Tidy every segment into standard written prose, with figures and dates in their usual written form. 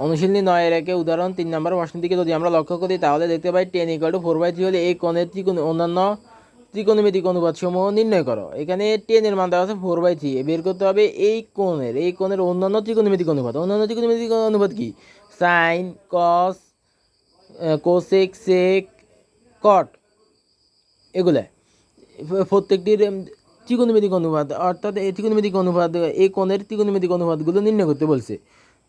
অনুশীলনী 9-এর উদাহরণ 3 নম্বর প্রশ্নের দিকে যদি আমরা লক্ষ্য করি তাহলে দেখতে পাই tan = 4/3 হলে এই কোণের অন্যান্য ত্রিকোণমিতিক অনুপাত সমূহ নির্ণয় করো। এখানে tan এর মান দেওয়া আছে 4/3, বের করতে হবে এই কোণের অন্যান্য ত্রিকোণমিতিক অনুপাত কি? সাইন, কস, কোসেক, সেক, কট, এগুলা প্রত্যেকটির ত্রিকোণমিতিক অনুপাত, অর্থাৎ এই ত্রিকোণমিতিক অনুপাত এই কোণের ত্রিকোণমিতিক অনুপাতগুলো নির্ণয় করতে বলছে।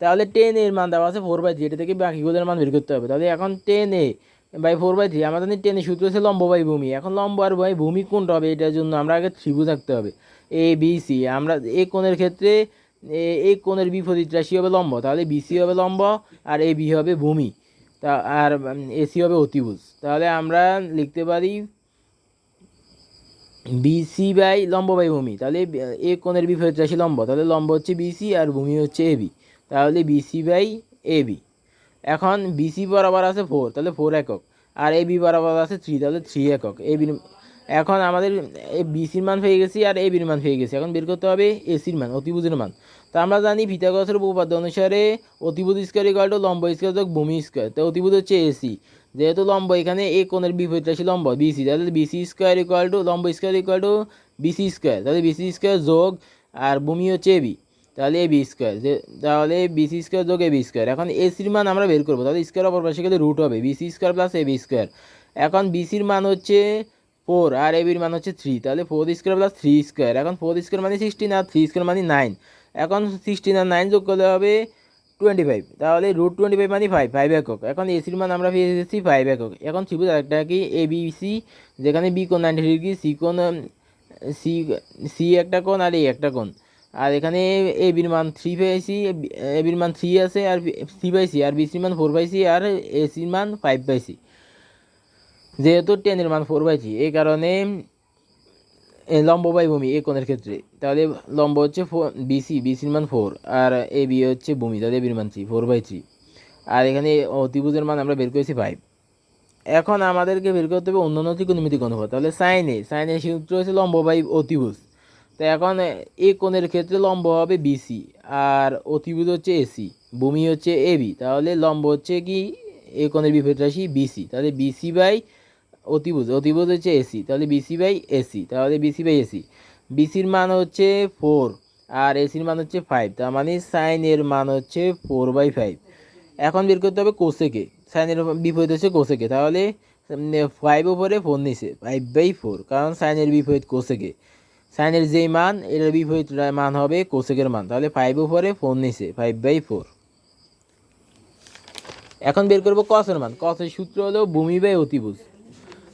তাহলে tan এর মান দেওয়া আছে 4/3, এটা থেকে বাকিগুলোর মান বের করতে হবে। তাহলে এখন tan a/4/3, আমাদের tan এর সূত্র হচ্ছে লম্ব বাই ভূমি। এখন লম্ব আর বাই ভূমি কোনটা হবে, এটার জন্য আমরা আগে ত্রিভুজ আঁকতে হবে এ বি সি। আমরা এই কোণের ক্ষেত্রে এই কোণের বিপরীত রাশি হবে লম্ব, তাহলে বিসি হবে লম্ব আর এ বি হবে ভূমি, তা আর এসি হবে অতিভুজ। তাহলে আমরা লিখতে পারি বিসি বাই লম্ব বাই ভূমি। তাহলে এ কোণের বিপরীত রাশি লম্ব, তাহলে লম্ব হচ্ছে বিসি আর ভূমি হচ্ছে এবি, তাহলে বিসি বাই এবি। এখন বিসি বরাবর আছে 4, তাহলে 4 একক, আর এবি বরাবর আছে 3, তাহলে 3 একক। এখন আমাদের বিসির মান পেয়ে গেছি আর এবির মান পেয়ে গেছি। এখন বের করতে হবে এসির মান, অতিভুজের মান। তো আমরা জানি পিথাগোরাসের উপপাদ্য অনুসারে অতিভুজ স্কয়ার = লম্ব স্কয়ার যোগ ভূমি স্কয়ার। তো অতিভুজ হচ্ছে এসি, যেহেতু লম্ব এখানে এই কোণের বিপরীত রাশি লম্ব বিসি, তাহলে বিসি স্কয়ার = লম্ব স্কয়ার বিসি স্কয়ার, তাহলে বিসি স্কয়ার যোগ আর ভূমি হচ্ছে এবি, তাহলে এবি স্কয়ার, তাহলে বিসি স্কয়ার যোগ এবি স্কয়ার। এখন এসির মান আমরা বের করবো, তাহলে স্কয়ার অপর পাশে গেলে রুট হবে, BC square plus AB square. এখন বিসির মান হচ্ছে 4 আর এবির মান হচ্ছে 3, তাহলে 4 স্কয়ার প্লাস 3 স্কয়ার। এখন 4 স্কয়ার মানে 16 আর 3 স্কয়ার মানে 9। এখন 16 আর 9 যোগ করলে হবে 25, তাহলে √25 মানে 5 একক। এখন এসির মান আমরা পেয়ে গেছি 5 একক। এখন ত্রিভুজ আরেকটা কি এ বি সি, যেখানে বি কোণ 90 ডিগ্রি, সি কোণ সি একটা কোণ আর এ একটা কোণ। আর এখানে এবির মান 3 পেয়েছি, এবির মান 3 আছে আর সি পাইছি, আর বিসির মান 4 পাইছি আর এসির মান 5 পাইছি। যেহেতু tan এর মান 4/3, এই কারণে লম্ব বাই ভূমি এই কোণের ক্ষেত্রে, তাহলে লম্ব হচ্ছে বিসির মান 4 আর এ বি হচ্ছে ভূমি, তাহলে এবির মান 3, 4/3। আর এখানে অতিভুজের মান আমরা বের করেছি 5। এখন আমাদেরকে বের করতে হবে অন্যান্য ত্রিকোণমিতিক অনুপাত। তাহলে সাইনের সূত্র হচ্ছে লম্ব বাই অতিভুজ। তো এখন এই কোণের ক্ষেত্রে লম্ব হবে বিসি আর অতিভুজ হচ্ছে এসি, ভূমি হচ্ছে এবি, তাহলে লম্ব হচ্ছে কি এই কোণের বিপরীত রাশি বিসি, তাহলে বিসি বাই অতিভুজ হচ্ছে এসি, তাহলে বিসি বাই এসি, তাহলে বিসি বাই এসি। বিসির মান হচ্ছে 4 আর এসির মান হচ্ছে 5, তার মানে সাইনের মান হচ্ছে 4/5। এখন বের করতে হবে কোসেকে, সাইনের বিপরীত হচ্ছে কোসেকে, তাহলে 5 উপরে 4 নিচে, 5/4, কারণ সাইনের বিপরীত কোসেকে। সাইনের যেই মান এটার বিপরীত মান হবে কোসেকের মান, তাহলে 5 উপরে 4 নিচে, 5/4। এখন বের করবো কসের মান। কসের সূত্র হলো ভূমি বাই অতিভুজ।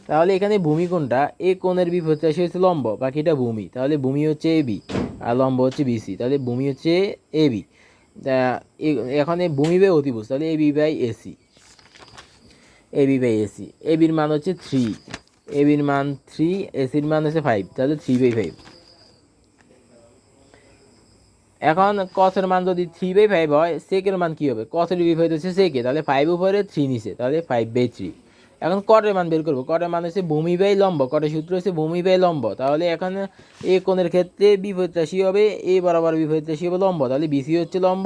তাহলে এখানে ভূমি কোনটা, এ কোণের বিপরীত রাশি হচ্ছে লম্ব, বাকিটা ভূমি, তাহলে ভূমি হচ্ছে এবি আর লম্ব হচ্ছে বিসি, তাহলে ভূমি হচ্ছে এবি। এখন ভূমি বাই অতিভুজ, তাহলে এবি বাই এসি, এবির মান হচ্ছে 3, এবির মান 3, এসির মান হচ্ছে 5, তাহলে 3/5। এখন কসের মান যদি 3/5 হয়, সেকের মান কী হবে? কসের বিপরীত হচ্ছে সেকে, তাহলে 5 উপরে 3 নিচে, তাহলে 5/3। এখন কটের মান বের করবো। কটের মান হচ্ছে ভূমি বাই লম্ব, কটের সূত্র হচ্ছে ভূমি বাই লম্ব। তাহলে এখন এ কোণের ক্ষেত্রে বিপরীত রাশি হবে এ বরাবর বিপরীত রাশি হবে লম্ব, তাহলে বিসি হচ্ছে লম্ব,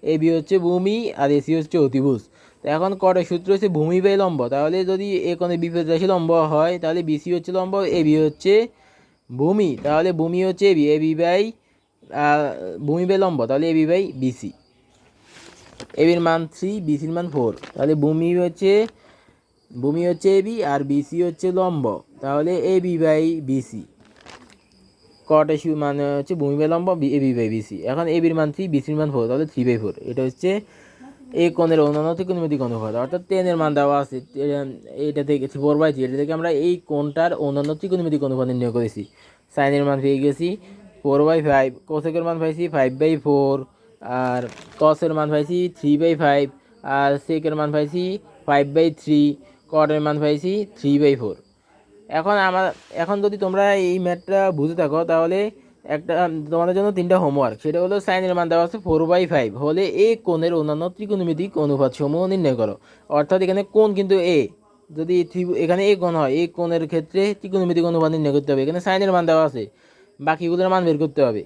এ বি হচ্ছে ভূমি আর এসি হচ্ছে অতিভুজ। তো এখন কটের সূত্র হচ্ছে ভূমি বাই লম্ব, তাহলে যদি এ কোণের বিপরীত রাশি লম্ব হয়, তাহলে বিসি হচ্ছে লম্ব, এ বি হচ্ছে ভূমি, তাহলে ভূমি হচ্ছে এবি, এবি বাই ভূমি বাই লম্ব, তাহলে এবি বাই বিসি। এবির মান 3, বিসির মান 4, তাহলে ভূমি হচ্ছে এবি আর বিসি হচ্ছে লম্ব, তাহলে এবি বাই বিসি। কটের মানে হচ্ছে ভূমি বাই লম্ব, এবি বাই বিসি। এখন এবির মান 3, বিসির মান 4, তাহলে 3/4। এটা হচ্ছে এই কোণের অন্যান্য ত্রিকোণমিতিক অনুপাত, অর্থাৎ tan এর মান দেওয়া আছে এটা থেকে 4/3, এটা থেকে আমরা এই কোণটার অন্যান্য ত্রিকোণমিতিক অনুপাত নির্ণয় করেছি। সাইনের মান পেয়ে গেছি 4/5, কোসেকের মান পাইছি 5/4, আর কসের মান পাইছি 3/5, আর সেকের মান পাইছি 5/3, কটের মান পাইছি 3/4। এখন যদি তোমরা এই ম্যাথটা বুঝে থাকো, তাহলে একটা তোমাদের জন্য 3টা হোমওয়ার্ক। সেটা হলো সাইনের মান দেওয়া আছে 4/5 হলে এই কোণের অন্যান্য ত্রিকোণমিতিক অনুপাত সমূহ নির্ণয় করো। অর্থাৎ এখানে কোণ কিন্তু এ, যদি এখানে এ কোণ হয়, এই কোণের ক্ষেত্রে ত্রিকোণমিতিক অনুপাত নির্ণয় করতে হবে। এখানে সাইনের মান দেওয়া আছে, বাকিগুলোর মান বের করতে হবে।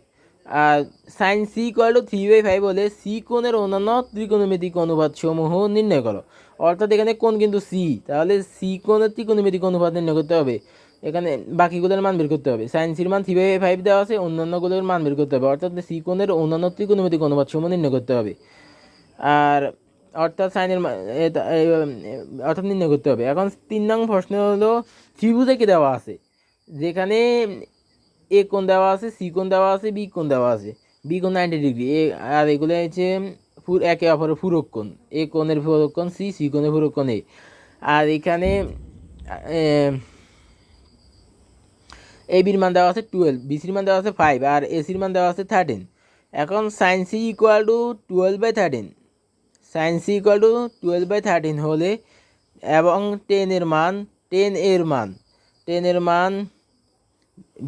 আর সাইন সি ইকুয়াল টু 3/5 হলে সি কোণের অন্যান্য ত্রিকোণমিতিক অনুপাত সমূহ নির্ণয় করো। অর্থাৎ এখানে কোণ কিন্তু সি, তাহলে সি কোণের ত্রিকোণমিতিক অনুপাত নির্ণয় করতে হবে। এখানে বাকিগুলোর মান বের করতে হবে। সাইন সির মান 3/5 দেওয়া আছে, অন্যান্যগুলোর মান বের করতে হবে। অর্থাৎ সি কোণের অন্যান্য ত্রিকোণমিতিক অনুপাত সমূহ নির্ণয় করতে হবে। আর অর্থাৎ সাইনের অর্থাৎ নির্ণয় করতে হবে। এখন 3 নং প্রশ্ন হলো ত্রিভুজে কি দেওয়া আছে, যেখানে এ কোণ দেওয়া আছে, সি কোণ দেওয়া আছে, বি কোণ দেওয়া আছে। বি কোণ 90 ডিগ্রি, আর এগুলো হচ্ছে একে অপরের পূরক কোণ। এ কোণের পূরক কোণ সি, সি কোণের পূরক কোণ এ। আর এখানে এ বির মান দেওয়া আছে 12, বিসির মান দেওয়া আছে 5, আর এসির মান দেওয়া আছে 13। এখন sine C equal to 12/13, sine C equal to 12/13 হলে এবং 10 এর মান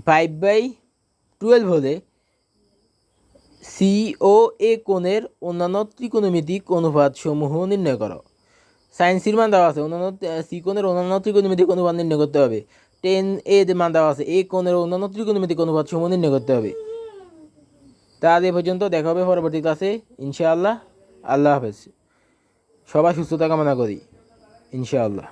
5/12 হলে সি ও এ কোণের অন্যান্য ত্রিকোণমিতিক অনুপাত সমূহ নির্ণয় করো। সাইন সির মান দেওয়া আছে, অন্যান্য সি কোণের অন্যান্য ত্রিকোণমিতিক অনুপাত নির্ণয় করতে হবে। 10 এর মান দেওয়া আছে, এ কোণের অন্যান্য ত্রিকোণমিতিক অনুপাত সমূহ নির্ণয় করতে হবে। তা আজ এ পর্যন্ত, দেখা হবে পরবর্তী ক্লাসে ইনশাআল্লাহ। আল্লাহ হাফেজ। সবাই সুস্থতা কামনা করি ইনশাআল্লাহ।